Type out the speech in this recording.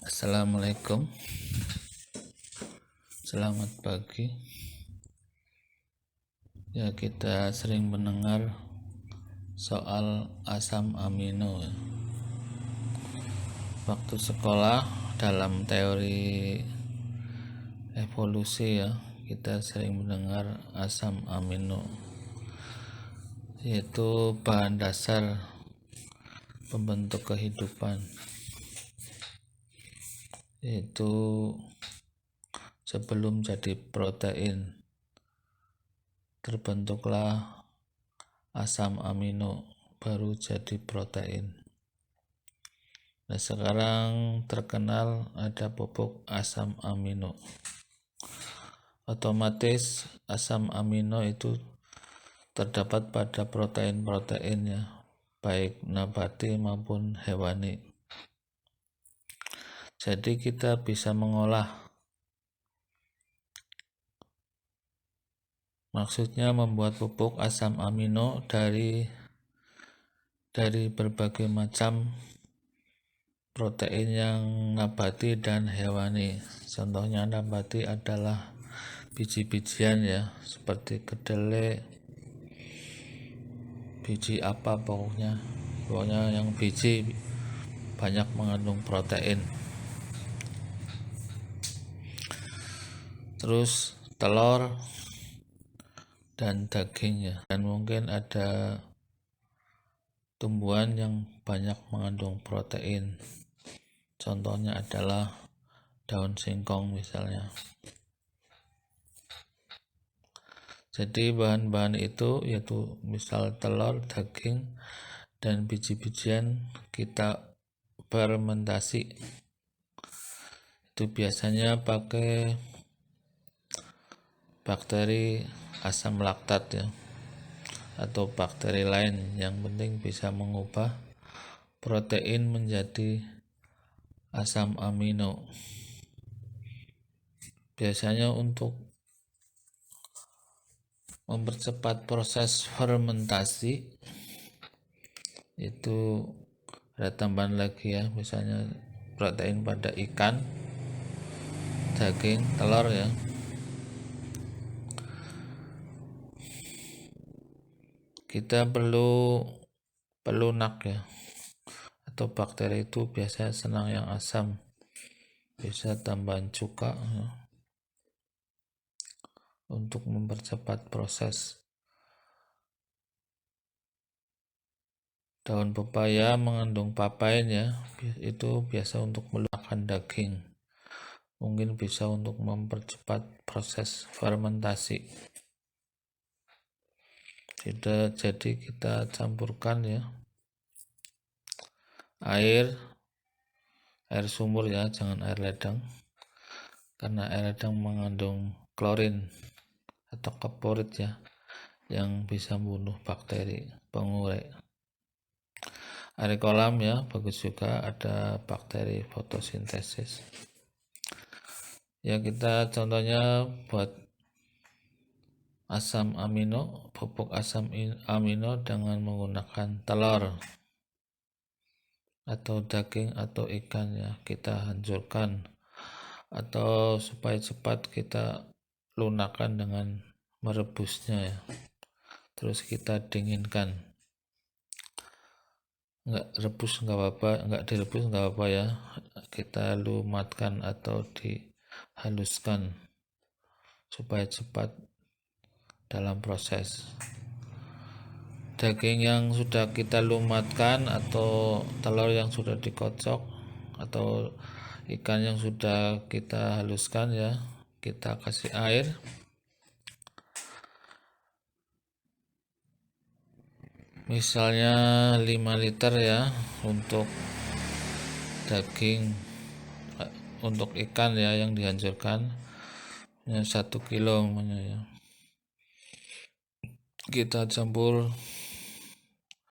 Assalamualaikum, selamat pagi. Ya, kita sering mendengar soal asam amino. Waktu sekolah dalam teori evolusi ya, kita sering mendengar asam amino, yaitu bahan dasar pembentuk kehidupan, yaitu sebelum jadi protein terbentuklah asam amino baru jadi protein. Nah, sekarang terkenal ada pupuk asam amino. Otomatis asam amino itu terdapat pada protein-proteinnya, baik nabati maupun hewani. Jadi kita bisa mengolah, maksudnya membuat pupuk asam amino dari berbagai macam protein yang nabati dan hewani. Contohnya nabati adalah biji-bijian ya, seperti kedelai, biji apa pokoknya yang biji banyak mengandung protein. Terus telur dan daging ya, dan mungkin ada tumbuhan yang banyak mengandung protein. Contohnya adalah daun singkong misalnya. Jadi bahan-bahan itu yaitu misal telur, daging, dan biji-bijian kita fermentasi. Itu biasanya pakai bakteri asam laktat ya, atau bakteri lain, yang penting bisa mengubah protein menjadi asam amino. Biasanya untuk mempercepat proses fermentasi itu ada tambahan lagi ya, misalnya protein pada ikan, daging, telur ya. Kita perlu pelunak ya, atau bakteri itu biasanya senang yang asam, bisa tambahan cuka ya, untuk mempercepat proses. Daun pepaya mengandung papain ya, itu biasa untuk melunakan daging, mungkin bisa untuk mempercepat proses fermentasi. Jadi kita campurkan ya air sumur ya, jangan air ledeng, karena air ledeng mengandung klorin atau kaporit ya, yang bisa membunuh bakteri pengurai. Air kolam ya bagus juga, ada bakteri fotosintesis ya. Kita contohnya buat asam amino, pupuk asam amino dengan menggunakan telur atau daging atau ikan ya, kita hancurkan, atau supaya cepat kita lunakkan dengan merebusnya ya, terus kita dinginkan. Enggak direbus nggak apa ya, kita lumatkan atau dihaluskan supaya cepat dalam proses. Daging yang sudah kita lumatkan atau telur yang sudah dikocok atau ikan yang sudah kita haluskan ya, kita kasih air. Misalnya 5 liter ya untuk daging, untuk ikan ya yang dihancurkan ya 1 kilo ya. Kita campur